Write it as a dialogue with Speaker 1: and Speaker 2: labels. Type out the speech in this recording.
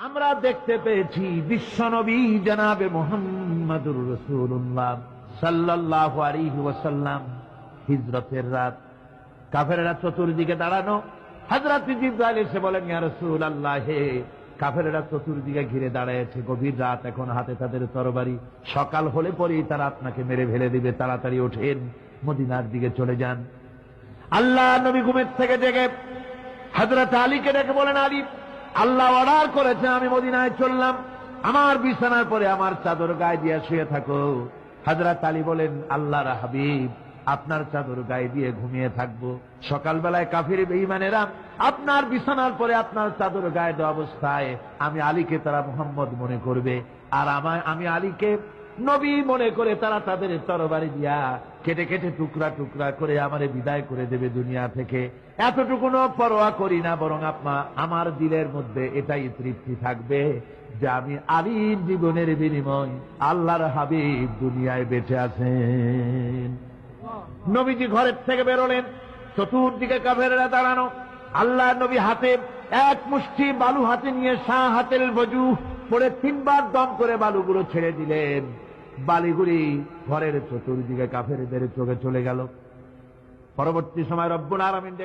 Speaker 1: আমরা দেখতে পেয়েছি বিশ্বনবী জনাবে মুহাম্মদুর রাসূলুল্লাহ সাল্লাল্লাহু আলাইহি ওয়াসাল্লাম হিজরতের রাত, কাফেররা চতুর্দিকে দাঁড়ানো। হযরত জিবরাইল এসে বলেন, ইয়া রাসূলুল্লাহ, হে কাফেররা চতুর্দিকে ঘিরে দাঁড়ায়ছে, গভীর রাত, এখন হাতে তাদের তরবারি, সকাল হলে পরেই তারা আপনাকে মেরে ফেলে দিবে, তাড়াতাড়ি ওঠেন, মদিনার দিকে চলে যান। আল্লাহ নবী ঘুমের থেকে জেগে হযরত আলীকে ডেকে বলেন, আলী, আল্লাহ অর্ডার করেছেন, আমি মদিনায় চললাম, আমার বিছানার পরে আমার চাদর গায়ে দিয়ে শুয়ে থাকো। হযরত আলী বলেন, আল্লাহর হাবিব, আপনার চাদর গায়ে দিয়ে ঘুমিয়ে থাকবো, সকালবেলায় কাফির বেঈমানেরা আপনার বিছানার পরে আপনার চাদর গায়ে দেওয়া অবস্থায় আমি আলীকে তারা মুহাম্মদ মনে করবে, আর আমি আলীকে নবী মনে করে তারা তাদের তরবারি দিয়া কেটে কেটে টুকরা টুকরা করে আমারে বিদায় করে দেবে দুনিয়া থেকে। এতটুকুনো পরোয়া করি না, বরং আমার দিলের মধ্যে এটাই তৃপ্তি থাকবে যে আমি আলীর জীবনের বিনিময় আল্লাহর হাবিব দুনিয়ায় বেঁচে আছেন। নবীজি ঘরের থেকে বেরোলেন, চতুর্দিকে কাফেররা দাঁড়ানো। আল্লাহ নবী হাতে এক মুষ্টি বালু হাতে নিয়ে শাহ হাতের বজু পরে তিনবার দম করে বালুগুলো ছেড়ে দিলেন। বালিগুলি ঘরের চতুর্দিকে কাফেরদের চোখে চলে গেল। পরবর্তী সময় রব্বুল আলামিন